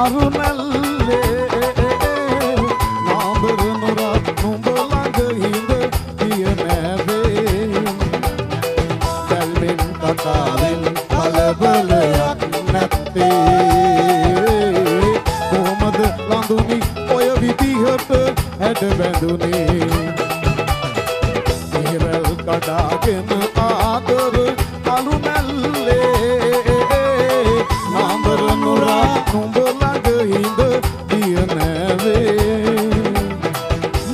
අරුණැල්ලේ නාඹර නුරා නුඹ ළඟ හිඳ පිය නැවේ දැල්මෙන් කතාවෙන් කලබලයක් නැත්තේ කොහොමද ලඳුනි ඔය විදිහට හැඩ බැඳුනේ ඉරල් කඩාගෙන ආදර අරුණැල්ලේ නාඹර නුරා නුඹ ළඟ හිඳ පිය නැවේ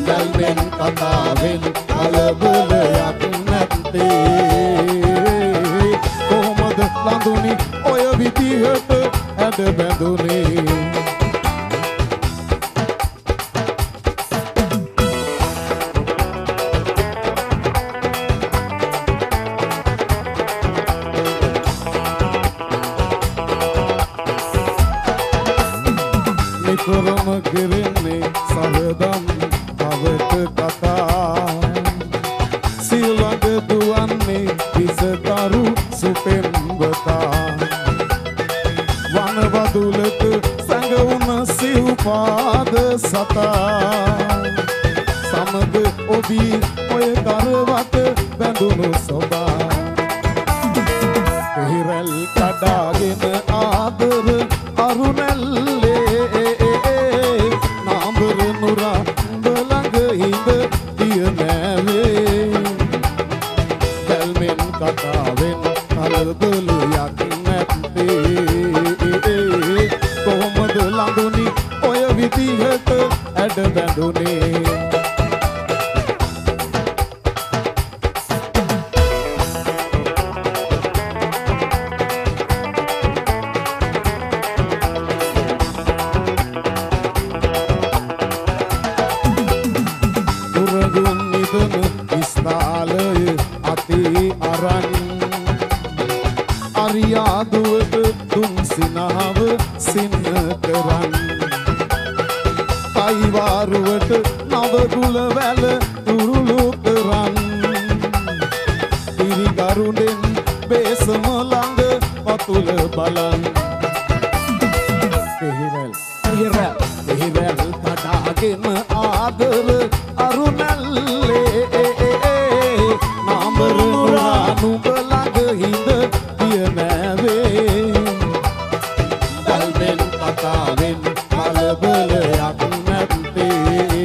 දැල්මෙන් කතාවෙන් කලබලයක් නැත්තේ කොහොමද ලඳුනි ඔය විදිහට හැඩ බැඳුනේ නිතරම කෙරෙන්නේ සහදම් පවට කතා සිල්වග දුවන්නේ විසකරු සුපෙම්බතා වනවදුලක සැඟවුන සිව්පාද සතා සමග ඔබී ඔය කරවට බැඳුණු සොබා හිරල් කඩාගෙන ආදර අරුණැල්ලේ නාඹර නුරා උඹ ළඟ හිඳ පිය නැවේ දැල්මෙන් කතාවෙන් කලබලයක් නැත්තේ කොහොමද ලඳුනි ඔය විදිහට ඇඩ බැඳුනේ ස්ථාලය අති අරන් අරියාදුවට තුන් සිනාව සින්න කරන් පයිවාරුවට නවගුල වැල තුරුළු කරන් පිරිකරුණෙන් බේසම ළඟ වතුල බලන් හිරල් කඩාගෙන ආදර අරුණැල්ලේ නාඹර නුරා නුඹ ළඟ හිඳ පිය නැවේ දැල්මෙන් කතාවෙන් කලබලයක් නැත්තේ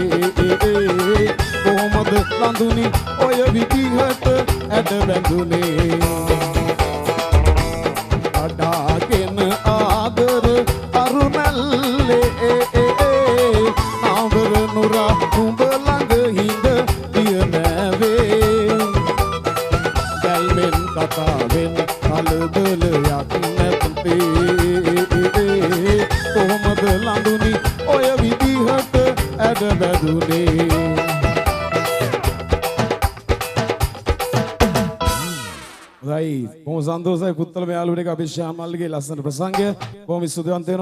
කොහොමද ලඳුනි ඔය විදිහට ඇඩ බැඳුනේ කඩාගෙන ආදර අරුණැල්ලේ නාඹර නුරා නුඹ ළඟ හිඳ පිය නැවේ දැල්මෙන් කතාවෙන් කලබලයක් නැත්තේ කොහොමද ලඳුනි ඔය විදිහට ඇඩ බැඳුනේ Right. Bom, Zandosa e Puttala me alude ka Abhishek Malge ලස්සන ප්‍රසංගය. බොහොම ස්තුතිවන්ත වෙනවා.